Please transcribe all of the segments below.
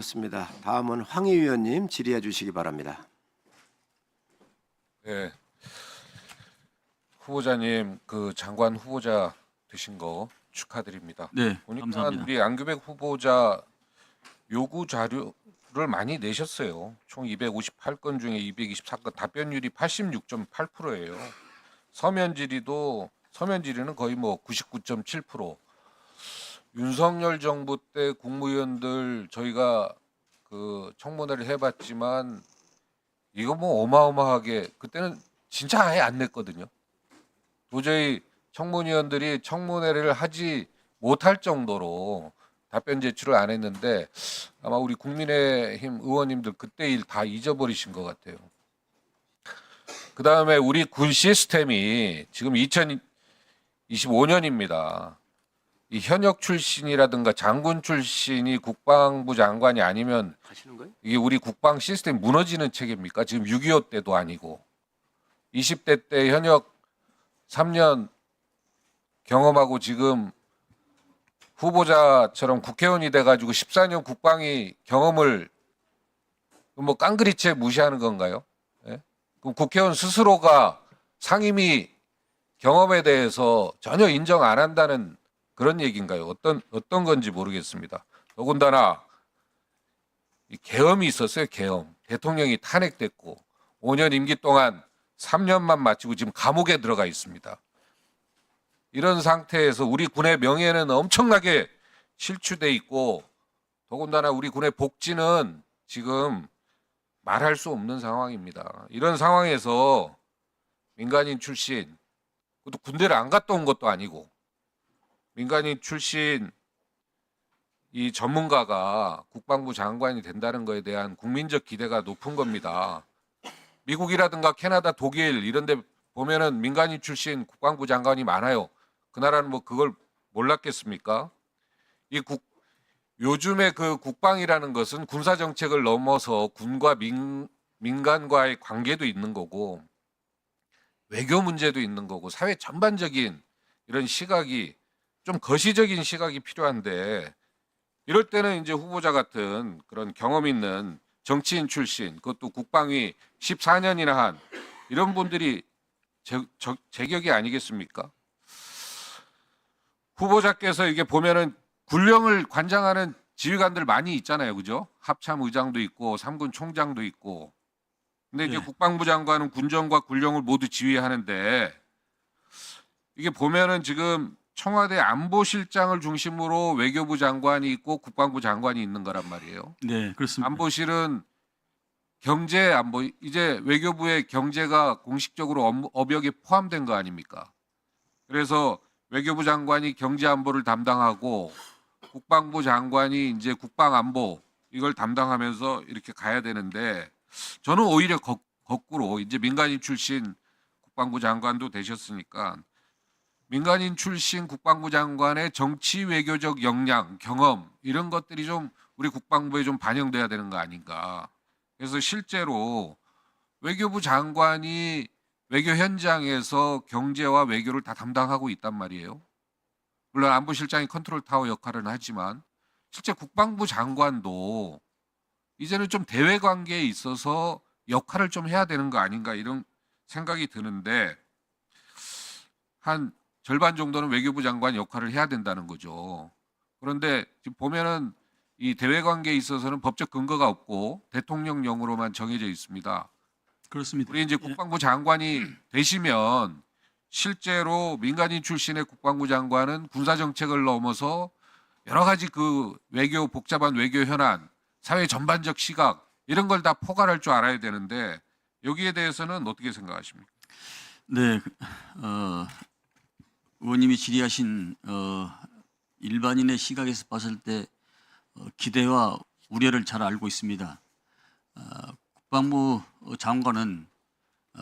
좋습니다. 다음은 황희 위원님 질의해 주시기 바랍니다. 네, 후보자님 그 장관 후보자 되신 거 축하드립니다. 네, 보니까 감사합니다. 우리 안규백 후보자 요구 자료를 많이 내셨어요. 총 258건 중에 224건 답변율이 86.8%예요. 서면 질의는 거의 뭐 99.7%. 윤석열 정부 때 국무위원들 저희가 그 청문회를 해봤지만 이거 뭐 어마어마하게 그때는 진짜 아예 안 냈거든요. 도저히 청문위원들이 청문회를 하지 못할 정도로 답변 제출을 안 했는데 아마 우리 국민의힘 의원님들 그때 일 다 잊어버리신 것 같아요. 그 다음에 우리 군 시스템이 지금 2025년입니다. 이 현역 출신이라든가 장군 출신이 국방부 장관이 아니면 하시는 거예요? 이게 우리 국방 시스템 무너지는 체계입니까? 지금 6.25 때도 아니고 20대 때 현역 3년 경험하고 지금 후보자처럼 국회의원이 돼가지고 14년 국방위 경험을 뭐 깡그리째 무시하는 건가요? 예? 그럼 국회의원 스스로가 상임위 경험에 대해서 전혀 인정 안 한다는 그런 얘기인가요? 어떤 건지 모르겠습니다. 더군다나 이 계엄이 있었어요. 계엄. 대통령이 탄핵됐고 5년 임기 동안 3년만 마치고 지금 감옥에 들어가 있습니다. 이런 상태에서 우리 군의 명예는 엄청나게 실추돼 있고 더군다나 우리 군의 복지는 지금 말할 수 없는 상황입니다. 이런 상황에서 민간인 출신, 그것도 군대를 안 갔다 온 것도 아니고 민간인 출신 이 전문가가 국방부 장관이 된다는 것에 대한 국민적 기대가 높은 겁니다. 미국이라든가 캐나다, 독일 이런 데 보면은 민간인 출신 국방부 장관이 많아요. 그 나라는 뭐 그걸 몰랐겠습니까? 요즘에 그 국방이라는 것은 군사 정책을 넘어서 군과 민간과의 관계도 있는 거고 외교 문제도 있는 거고 사회 전반적인 이런 시각이 좀 거시적인 시각이 필요한데 이럴 때는 이제 후보자 같은 그런 경험 있는 정치인 출신 그것도 국방위 14년이나 한 이런 분들이 제격이 아니겠습니까? 후보자께서 이게 보면은 군령을 관장하는 지휘관들 많이 있잖아요. 그죠? 합참 의장도 있고 삼군 총장도 있고. 근데 이제 네. 국방부 장관은 군정과 군령을 모두 지휘하는데 이게 보면은 지금 청와대 안보실장을 중심으로 외교부 장관이 있고 국방부 장관이 있는 거란 말이에요. 네, 그렇습니다. 안보실은 경제 안보 이제 외교부의 경제가 공식적으로 업역에 포함된 거 아닙니까? 그래서 외교부 장관이 경제 안보를 담당하고 국방부 장관이 이제 국방 안보 이걸 담당하면서 이렇게 가야 되는데 저는 오히려 거꾸로 이제 민간인 출신 국방부 장관도 되셨으니까 민간인 출신 국방부 장관의 정치 외교적 역량, 경험 이런 것들이 좀 우리 국방부에 좀 반영돼야 되는 거 아닌가. 그래서 실제로 외교부 장관이 외교 현장에서 경제와 외교를 다 담당하고 있단 말이에요. 물론 안보실장이 컨트롤 타워 역할은 하지만 실제 국방부 장관도 이제는 좀 대외 관계에 있어서 역할을 좀 해야 되는 거 아닌가 이런 생각이 드는데 한 절반 정도는 외교부 장관 역할을 해야 된다는 거죠. 그런데 지금 보면은 이 대외 관계에 있어서는 법적 근거가 없고 대통령령으로만 정해져 있습니다. 그렇습니다. 우리 이제 예, 국방부 장관이 되시면 실제로 민간인 출신의 국방부 장관은 군사 정책을 넘어서 여러 가지 그 외교 복잡한 외교 현안, 사회 전반적 시각 이런 걸 다 포괄할 줄 알아야 되는데 여기에 대해서는 어떻게 생각하십니까? 네, 의원님이 질의하신 일반인의 시각에서 봤을 때 기대와 우려를 잘 알고 있습니다. 국방부 장관은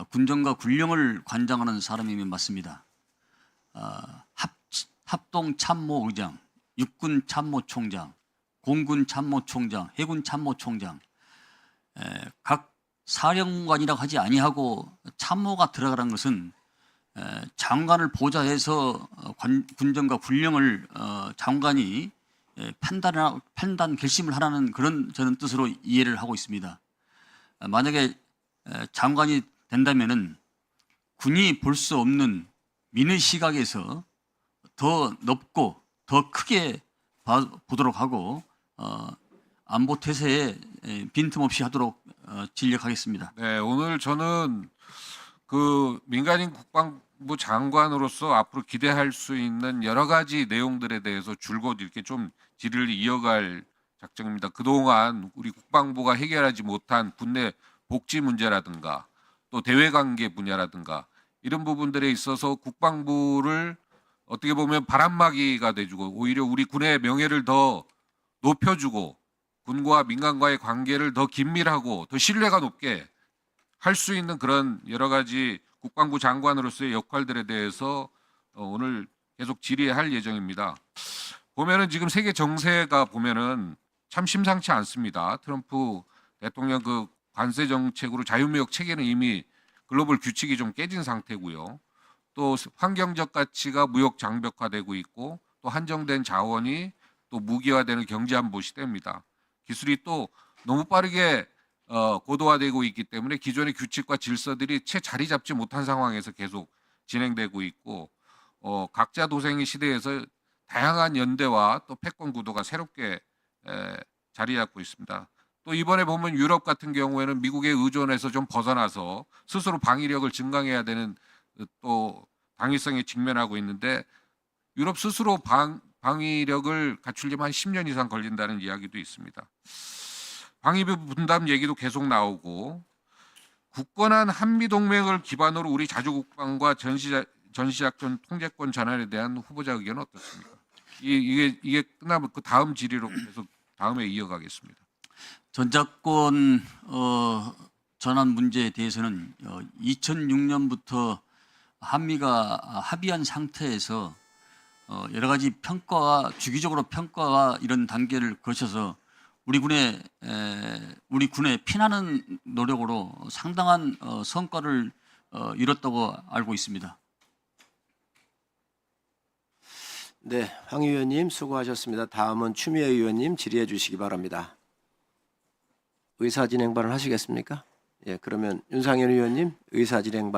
군정과 군령을 관장하는 사람이면 맞습니다. 합동 참모의장, 육군 참모총장, 공군 참모총장, 해군 참모총장, 각 사령관이라고 하지 아니하고 참모가 들어가는 것은 장관을 보좌해서 군정과 군령을 장관이 판단 결심을 하라는 그런 저는 뜻으로 이해를 하고 있습니다. 만약에 장관이 된다면은 군이 볼 수 없는 민의 시각에서 더 넓고 더 크게 보도록 하고 안보 태세에 빈틈없이 하도록 진력하겠습니다. 네, 오늘 저는 그 민간인 국방부 장관으로서 앞으로 기대할 수 있는 여러 가지 내용들에 대해서 줄곧 이렇게 좀 질의를 이어갈 작정입니다. 그동안 우리 국방부가 해결하지 못한 군내 복지 문제라든가 또 대외관계 분야라든가 이런 부분들에 있어서 국방부를 어떻게 보면 바람막이가 돼주고 오히려 우리 군의 명예를 더 높여주고 군과 민간과의 관계를 더 긴밀하고 더 신뢰가 높게 할 수 있는 그런 여러 가지 국방부 장관으로서의 역할들에 대해서 오늘 계속 질의할 예정입니다. 보면은 지금 세계 정세가 보면은 참 심상치 않습니다. 트럼프 대통령 그 관세 정책으로 자유무역 체계는 이미 글로벌 규칙이 좀 깨진 상태고요. 또 환경적 가치가 무역 장벽화되고 있고 또 한정된 자원이 또 무기화되는 경제안보 시대입니다. 기술이 또 너무 빠르게 고도화되고 있기 때문에 기존의 규칙과 질서들이 채 자리 잡지 못한 상황에서 계속 진행되고 있고 각자 도생의 시대에서 다양한 연대와 또 패권 구도가 새롭게 자리 잡고 있습니다. 또 이번에 보면 유럽 같은 경우에는 미국의 의존에서 좀 벗어나서 스스로 방위력을 증강해야 되는 또 당위성에 직면하고 있는데 유럽 스스로 방위력을 갖추려면 한 10년 이상 걸린다는 이야기도 있습니다. 방위비 분담 얘기도 계속 나오고 굳건한 한미동맹을 기반으로 우리 자주국방과 전시작전 통제권 전환에 대한 후보자 의견은 어떻습니까? 이게 끝나면 그 다음 질의로 계속 다음에 이어가겠습니다. 전작권 전환 문제에 대해서는 2006년부터 한미가 합의한 상태에서 여러 가지 평가와 주기적으로 평가와 이런 단계를 거쳐서 우리 군의 피나는 노력으로 상당한 성과를 이뤘다고 알고 있습니다. 네, 황 의원님 수고하셨습니다. 다음은 추미애 의원님 질의해 주시기 바랍니다. 의사진행 발언 하시겠습니까? 예, 그러면 윤상현 의원님 의사진행 발언